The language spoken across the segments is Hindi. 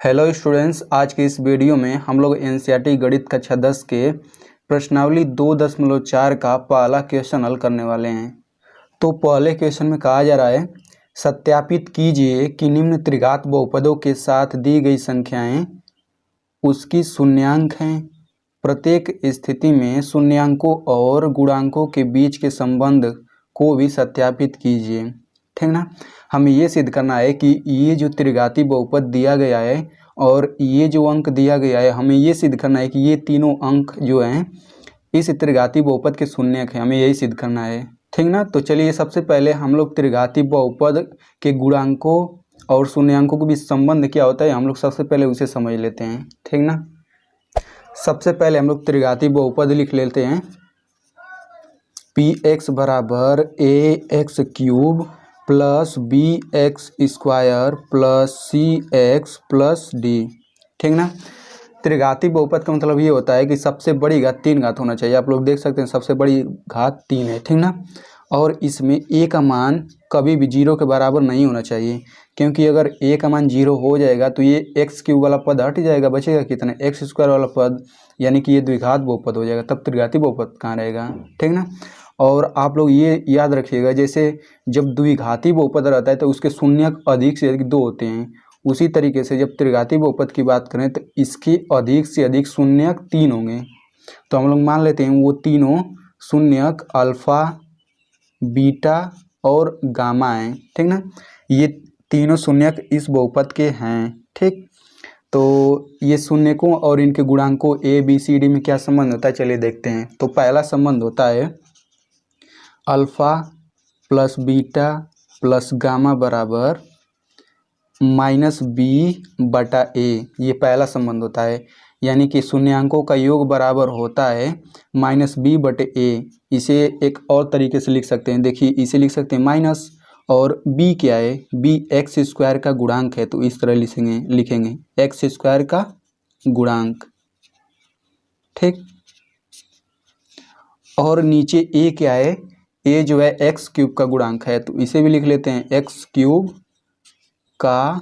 हेलो स्टूडेंट्स, आज के इस वीडियो में हम लोग एनसीईआरटी गणित कक्षा 10 के प्रश्नावली 2.4 का पहला क्वेश्चन हल करने वाले हैं। तो पहले क्वेश्चन में कहा जा रहा है, सत्यापित कीजिए कि निम्न त्रिघात बहुपदों के साथ दी गई संख्याएं उसकी शून्यांक हैं। प्रत्येक स्थिति में शून्यांकों और गुणांकों के बीच के संबंध को भी सत्यापित कीजिए। ठीक ना। हमें ये सिद्ध करना है कि ये जो त्रिघाती बहुपद दिया गया है और ये जो अंक दिया गया है, हमें ये सिद्ध करना है कि ये तीनों अंक जो हैं इस त्रिघाती बहुपद के शून्यक हैं। हमें यही सिद्ध करना है, ठीक ना। तो चलिए सबसे पहले हम लोग त्रिघाती बहुपद के गुणांकों और शून्यांकों के बीच संबंध क्या होता है, हम लोग सबसे पहले उसे समझ लेते हैं, ठीक ना। सबसे पहले हम लोग त्रिघाती बहुपद लिख लेते हैं। पी एक्स बराबर A X cube plus B X square plus C X plus D, ठीक ना। त्रिघाती बहुपद का मतलब ये होता है कि सबसे बड़ी घात 3 घात होना चाहिए। आप लोग देख सकते हैं सबसे बड़ी घात 3 है, ठीक ना। और इसमें ए का मान कभी भी 0 के बराबर नहीं होना चाहिए, क्योंकि अगर ए का मान 0 हो जाएगा तो ये एक्स क्यूब वाला पद हट जाएगा, बचेगा कितना, एक्स स्क्वायर वाला पद, यानी कि ये द्विघात बहुपद हो जाएगा। तब त्रिघाती बहुपद कहाँ रहेगा, ठीक ना। और आप लोग ये याद रखिएगा, जैसे जब द्विघाती बहुपद रहता है तो उसके शून्यक अधिक से अधिक 2 होते हैं, उसी तरीके से जब त्रिघाती बहुपद की बात करें तो इसके अधिक से अधिक शून्यक 3 होंगे। तो हम लोग मान लेते हैं वो तीनों शून्यक अल्फा, बीटा और गामा हैं, ठीक ना। ये तीनों शून्यक इस बहुपद के हैं, ठीक। तो ये शून्यकों और इनके गुणांकों ए बी सी डी में क्या संबंध होता है, चलिए देखते हैं। तो पहला संबंध होता है alpha plus beta plus gamma बराबर माइनस बी बटा ए, ये पहला संबंध होता है। यानी कि शून्यांकों का योग बराबर होता है माइनस बी बटे ए। इसे एक और तरीके से लिख सकते हैं, देखिए इसे लिख सकते हैं माइनस, और बी क्या है, बी एक्स स्क्वायर का गुणांक है, तो इस तरह लिखेंगे एक्स स्क्वायर का गुणांक, ठीक। और नीचे ए क्या है, ए जो है एक्स क्यूब का गुणांक है, तो इसे भी लिख लेते हैं एक्स क्यूब का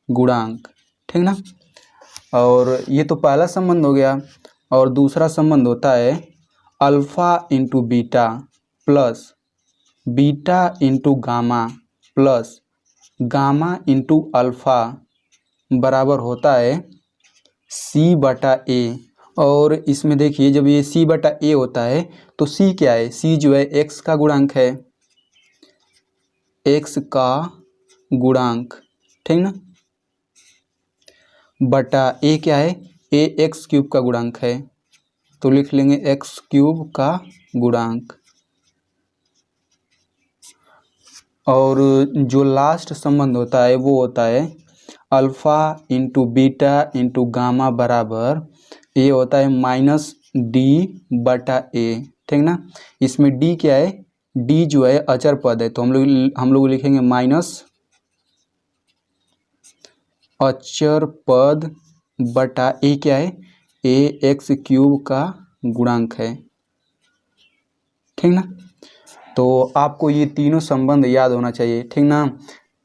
गुणांक, ठीक ना। और ये तो पहला संबंध हो गया। और दूसरा संबंध होता है alpha into beta plus beta into gamma plus gamma into alpha बराबर होता है सी बटा ए। और इसमें देखिए जब ये सी बटा ए होता है तो सी क्या है, सी जो है एक्स का गुणांक है, एक्स का गुणांक, ठीक ना, बटा ए क्या है, ए एक्स क्यूब का गुणांक है, तो लिख लेंगे एक्स क्यूब का गुणांक। और जो लास्ट संबंध होता है वो होता है alpha into beta into gamma बराबर ये होता है माइनस डी बटा ए, ठीक ना। इसमें डी क्या है, डी जो है अचर पद है, तो हम लोग लिखेंगे माइनस अचर पद बटा ए क्या है, ए एक्स क्यूब का गुणांक है, ठीक ना। तो आपको ये तीनों संबंध याद होना चाहिए, ठीक ना।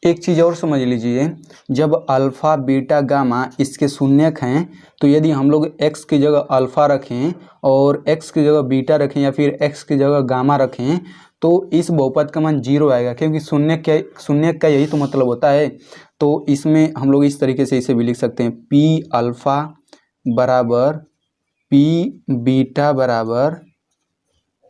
एक चीज़ और समझ लीजिए, जब अल्फ़ा बीटा गामा इसके शून्यक हैं तो यदि हम लोग x की जगह अल्फ़ा रखें और x की जगह बीटा रखें या फिर x की जगह गामा रखें तो इस बहुपद का मान 0 आएगा, क्योंकि शून्यक का यही तो मतलब होता है। तो इसमें हम लोग इस तरीके से इसे भी लिख सकते हैं, पी अल्फ़ा बराबर पी बीटा बराबर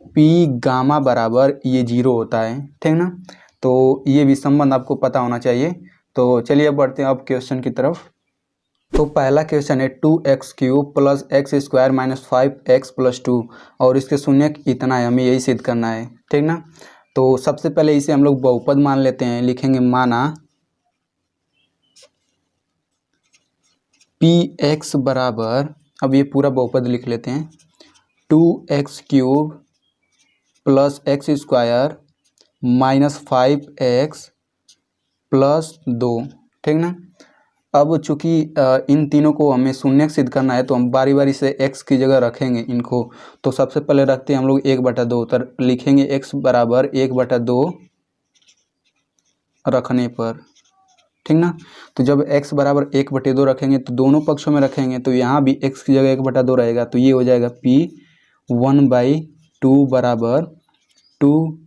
पी गामा बराबर ये 0 होता है, ठीक ना। तो ये भी संबंध आपको पता होना चाहिए। तो चलिए अब बढ़ते हैं अब क्वेश्चन की तरफ। तो पहला क्वेश्चन है 2x cube plus x square minus 5x plus 2, और इसके शून्यक इतना है, हमें यही सिद्ध करना है, ठीक ना। तो सबसे पहले इसे हम लोग बहुपद मान लेते हैं, लिखेंगे माना px बराबर, अब ये पूरा बहुपद लिख लेते हैं, 2x cube plus x square minus 5x plus 2, ठीक ना। अब चूँकि इन तीनों को हमें शून्यक सिद्ध करना है तो हम बारी बारी से x की जगह रखेंगे इनको। तो सबसे पहले रखते हैं हम लोग 1/2, तो लिखेंगे x बराबर 1/2 रखने पर, ठीक ना। तो जब x बराबर 1/2 रखेंगे तो दोनों पक्षों में रखेंगे तो यहाँ भी x की जगह 1/2 रहेगा, तो ये हो जाएगा p 1/2 बराबर 2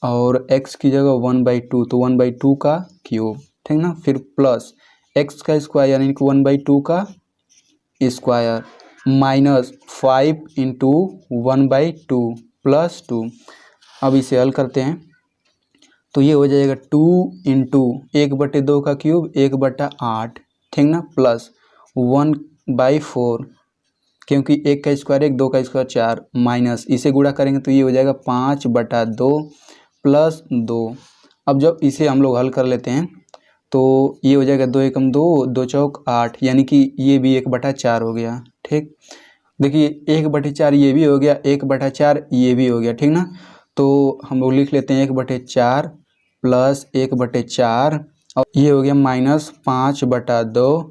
और x की जगह 1/2 तो 1/2 का क्यूब, ठीक ना। फिर प्लस x का स्क्वायर यानी कि 1/2 का स्क्वायर माइनस 5 इंटू 1/2 प्लस 2। अब इसे हल करते हैं तो ये हो जाएगा 2 इंटू 1/2 का क्यूब 1/8, ठीक ना, प्लस 1/4 क्योंकि 1 का स्क्वायर 1, 2 का स्क्वायर 4, माइनस इसे गुणा करेंगे तो ये हो जाएगा 5/2 प्लस 2। अब जब इसे हम लोग हल कर लेते हैं तो ये हो जाएगा 2 एकम 2, 2 चौक 8, यानी कि ये भी 1/4 हो गया, ठीक। देखिए 1/4 ये भी हो गया, 1/4 ये भी हो गया, ठीक ना। तो हम लोग लिख लेते हैं 1/4 प्लस 1/4 और ये हो गया -5/2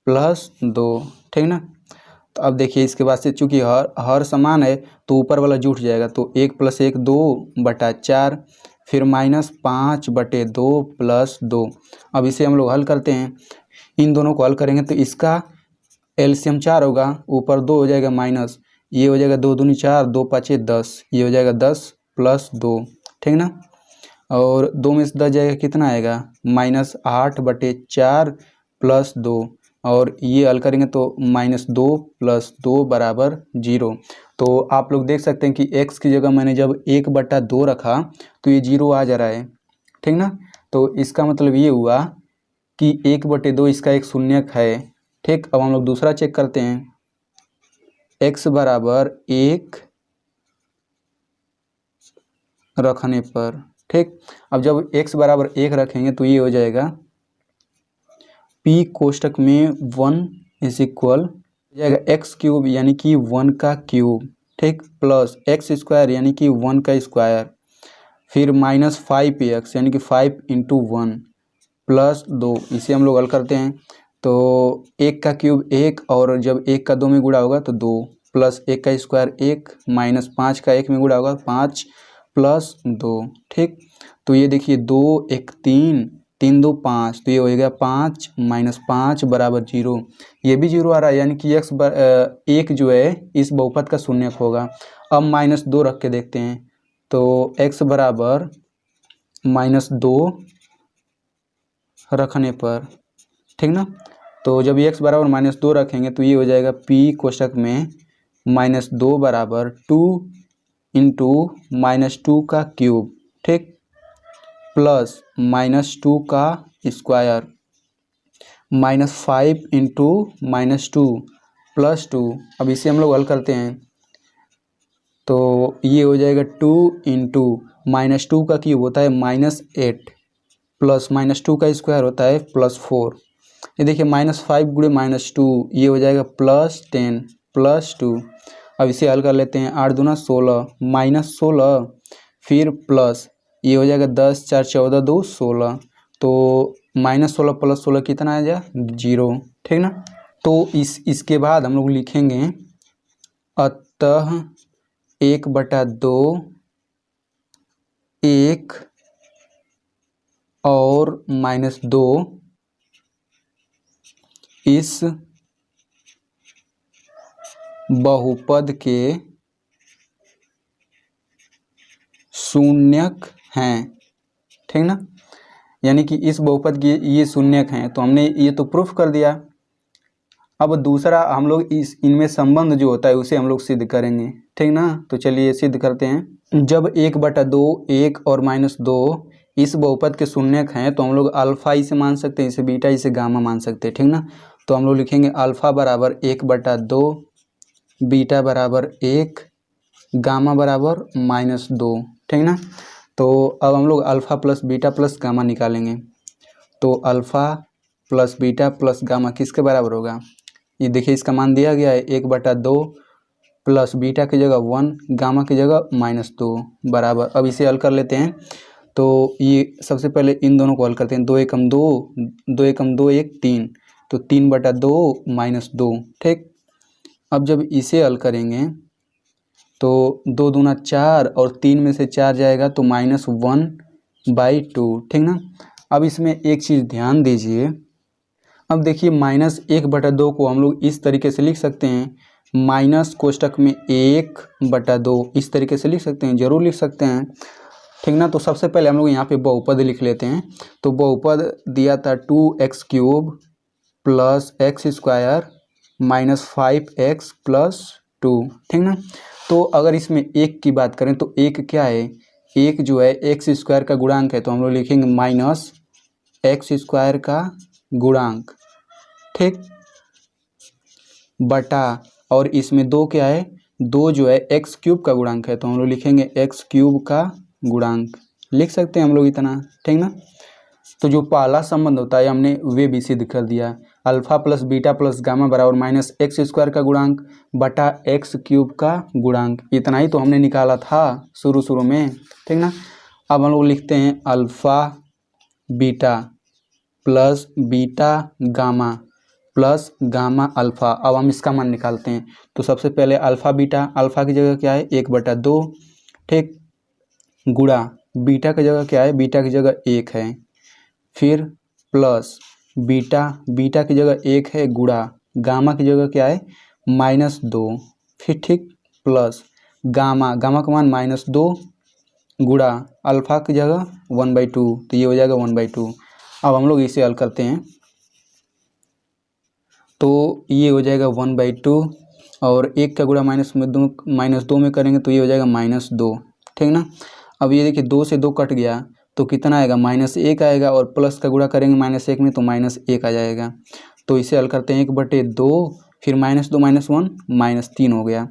प्लस 2, ठीक ना। तो अब देखिए इसके बाद से चूंकि हर समान है तो ऊपर वाला जुट जाएगा, तो 1 + 1 2/4 फिर -5/2 प्लस 2। अब इसे हम लोग हल करते हैं, इन दोनों को हल करेंगे तो इसका एलसीएम 4 होगा, ऊपर 2 हो जाएगा माइनस, ये हो जाएगा 2 दूनी 4, 2 पाँचे 10, ये हो जाएगा 10 प्लस 2, ठीक ना। और 2 में से 10 जाएगा कितना आएगा -8/4 प्लस 2, और ये हल करेंगे तो -2 प्लस 2 बराबर 0। तो आप लोग देख सकते हैं कि x की जगह मैंने जब 1/2 रखा तो ये 0 आ जा रहा है, ठीक ना। तो इसका मतलब ये हुआ कि 1/2 इसका एक शून्यक है, ठीक। अब हम लोग दूसरा चेक करते हैं, x बराबर 1 रखने पर, ठीक। अब जब x बराबर 1 रखेंगे तो ये हो जाएगा p कोष्टक में 1 इज इक्वल हो जाएगा x³ यानी कि 1 का क्यूब, ठीक, प्लस x² यानी कि 1 का स्क्वायर, फिर -5x यानी कि 5 इंटू 1 प्लस 2। इसे हम लोग हल करते हैं तो 1 का क्यूब 1 और जब 1 का 2 में गुणा होगा तो 2 प्लस 1 का स्क्वायर 1 माइनस 5 का 1 में गुणा होगा 5 प्लस 2, ठीक। तो ये देखिए 2 1 3 3 2 5, तो ये हो गया 5 माइनस 5 बराबर 0। ये भी 0 आ रहा है यानी कि एक जो है इस बहुपद का शून्यक होगा। अब -2 रख के देखते हैं तो x बराबर -2 रखने पर, ठीक ना। तो जब x बराबर -2 रखेंगे तो ये हो जाएगा p कोष्टक में -2 बराबर 2 इंटू -2 का क्यूब, ठीक, प्लस -2 का स्क्वायर -5 इंटू -2 प्लस 2। अब इसे हम लोग हल करते हैं तो ये हो जाएगा 2 इंटू -2 का क्यूब होता है -8 प्लस -2 का स्क्वायर होता है +4। ये देखिए -5 गुणे -2 ये हो जाएगा +10 प्लस 2। अब इसे हल कर लेते हैं, 8 दूना 16 -16 फिर प्लस ये हो जाएगा 10 4 14 2 16, तो -16 प्लस 16 कितना आ जाएगा 0, ठीक ना। तो इसके बाद हम लोग लिखेंगे अतः 1/2 1 और -2 इस बहुपद के शून्यक हैं, ठीक ना। यानी कि इस बहुपद के ये शून्यक हैं, तो हमने ये तो प्रूफ कर दिया। अब दूसरा हम लोग इनमें संबंध जो होता है उसे हम लोग सिद्ध करेंगे, ठीक ना। तो चलिए सिद्ध करते हैं। जब 1/2 1 और -2 इस बहुपद के शून्यक हैं तो हम लोग अल्फा इसे मान सकते हैं, इसे बीटा, इसे गामा मान सकते हैं, ठीक ना। तो हम लोग लिखेंगे अल्फा बराबर 1/2 बीटा बराबर 1 गामा बराबर -2, ठीक ना। तो अब हम लोग alpha plus beta plus gamma निकालेंगे, तो alpha plus beta plus gamma किसके बराबर होगा, ये देखिए इसका मान दिया गया है 1/2 प्लस बीटा की जगह 1 गामा की जगह -2 बराबर। अब इसे हल कर लेते हैं तो ये सबसे पहले इन दोनों को हल करते हैं, 2 एकम 2 2 एकम 2 1 3, तो 3/2 -2, ठीक। अब जब इसे हल करेंगे तो 2 दूना 4 और 3 में से 4 जाएगा तो -1/2, ठीक ना। अब इसमें एक चीज़ ध्यान दीजिए, अब देखिए -1/2 को हम लोग इस तरीके से लिख सकते हैं, माइनस कोष्टक में 1/2 इस तरीके से लिख सकते हैं, ज़रूर लिख सकते हैं, ठीक ना। तो सबसे पहले हम लोग यहाँ पे बहुपद लिख लेते हैं। तो बहुपद दिया था 2x³ + x² - 5x + 2, ठीक ना। तो अगर इसमें एक की बात करें तो एक क्या है, एक जो है x² का गुणांक है, तो हम लोग लिखेंगे -x² का गुणांक, ठीक, बटा, और इसमें 2 क्या है, 2 जो है x³ का गुणांक है, तो हम लोग लिखेंगे x³ का गुणांक, लिख सकते हैं हम लोग इतना, ठीक ना। तो जो पहला संबंध होता है हमने वे भी सिद्ध कर दिया, alpha plus beta plus gamma बराबर -x² का गुणांक बटा x³ का गुणांक, इतना ही तो हमने निकाला था शुरू में, ठीक ना। अब हम लोग लिखते हैं alpha beta plus beta gamma plus gamma alpha. अब हम इसका मान निकालते हैं। तो सबसे पहले अल्फ़ा बीटा, अल्फ़ा की जगह क्या है 1/2, ठीक, गुणा बीटा की जगह क्या है, बीटा की जगह 1 है, फिर प्लस बीटा, बीटा की जगह 1 है, गुणा गामा की जगह क्या है -2, फिर ठीक, प्लस गामा, गामा का मान -2 गुणा अल्फ़ा की जगह 1/2, तो ये हो जाएगा 1/2। अब हम लोग इसे हल करते हैं, तो ये हो जाएगा 1/2 और 1 का गुणा -2 में करेंगे तो ये हो जाएगा -2, ठीक ना। अब ये देखिए 2 से 2 कट गया तो कितना आएगा -1 आएगा, और प्लस का गुणा करेंगे -1 में तो -1 आ जाएगा। तो इसे हल करते हैं 1/2, फिर -2 -1 -3 हो गया,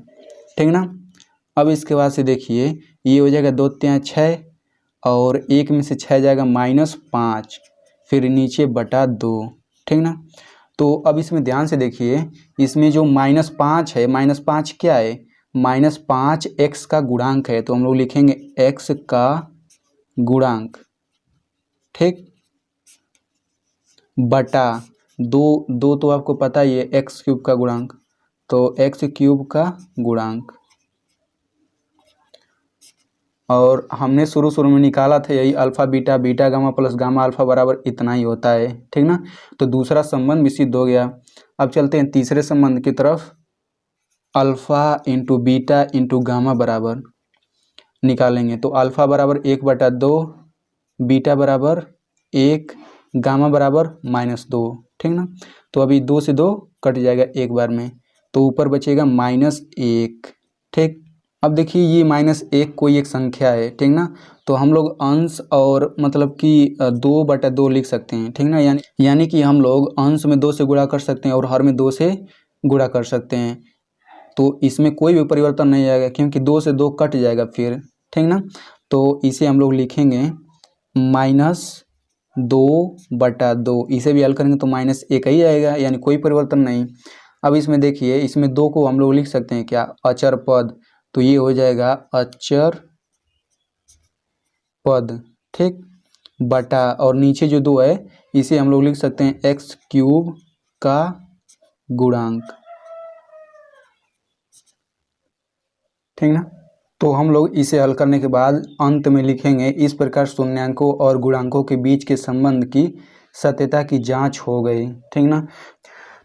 ठीक ना। अब इसके बाद से देखिए ये हो जाएगा 2 × 6 और 1 में से 6 जाएगा -5, फिर नीचे बटा 2, ठीक ना। तो अब इसमें ध्यान से देखिए, इसमें जो -5 है, -5 क्या है, -5 x का गुणांक है, तो हम लोग लिखेंगे x का गुणांक, ठीक, बटा 2 तो आपको पता ही है x³ का गुणांक, तो x³ का गुणांक, और हमने शुरू में निकाला था यही alpha beta, beta gamma plus gamma alpha बराबर इतना ही होता है, ठीक ना। तो दूसरा संबंध भी सिद्ध हो गया। अब चलते हैं तीसरे संबंध की तरफ, alpha into beta into gamma बराबर निकालेंगे। तो अल्फ़ा बराबर 1/2, बीटा बराबर 1, गामा बराबर -2, ठीक ना। तो अभी 2 से 2 कट जाएगा एक बार में, तो ऊपर बचेगा -1, ठीक। अब देखिए ये -1 कोई एक संख्या है, ठीक ना। तो हम लोग अंश और मतलब कि 2/2 लिख सकते हैं, ठीक ना। यानी कि हम लोग अंश में 2 से गुणा कर सकते हैं और हर में 2 से गुणा कर सकते हैं, तो इसमें कोई भी परिवर्तन नहीं आएगा क्योंकि 2 से 2 कट जाएगा फिर, ठीक ना। तो इसे हम लोग लिखेंगे -2/2, इसे भी हल करेंगे तो -1 ही आएगा, यानी कोई परिवर्तन नहीं। अब इसमें देखिए, इसमें 2 को हम लोग लिख सकते हैं क्या, अचर पद, तो ये हो जाएगा अचर पद, ठीक, बटा, और नीचे जो 2 है इसे हम लोग लिख सकते हैं x³ का गुणांक, ठीक ना। तो हम लोग इसे हल करने के बाद अंत में लिखेंगे, इस प्रकार शून्यांकों और गुणांकों के बीच के संबंध की सत्यता की जांच हो गई, ठीक ना।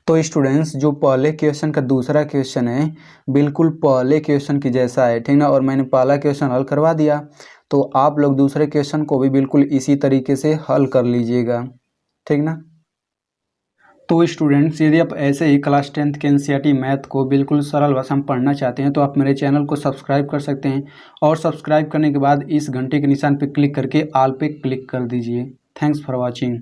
तो स्टूडेंट्स, जो पहले क्वेश्चन का दूसरा क्वेश्चन है बिल्कुल पहले क्वेश्चन की जैसा है, ठीक ना, और मैंने पहला क्वेश्चन हल करवा दिया, तो आप लोग दूसरे क्वेश्चन को भी बिल्कुल इसी तरीके से हल कर लीजिएगा, ठीक ना। तो स्टूडेंट्स, यदि आप ऐसे ही क्लास 10th के NCERT मैथ को बिल्कुल सरल भाषा में पढ़ना चाहते हैं तो आप मेरे चैनल को सब्सक्राइब कर सकते हैं, और सब्सक्राइब करने के बाद इस घंटे के निशान पर क्लिक करके ऑल पे क्लिक कर दीजिए। Thanks for watching.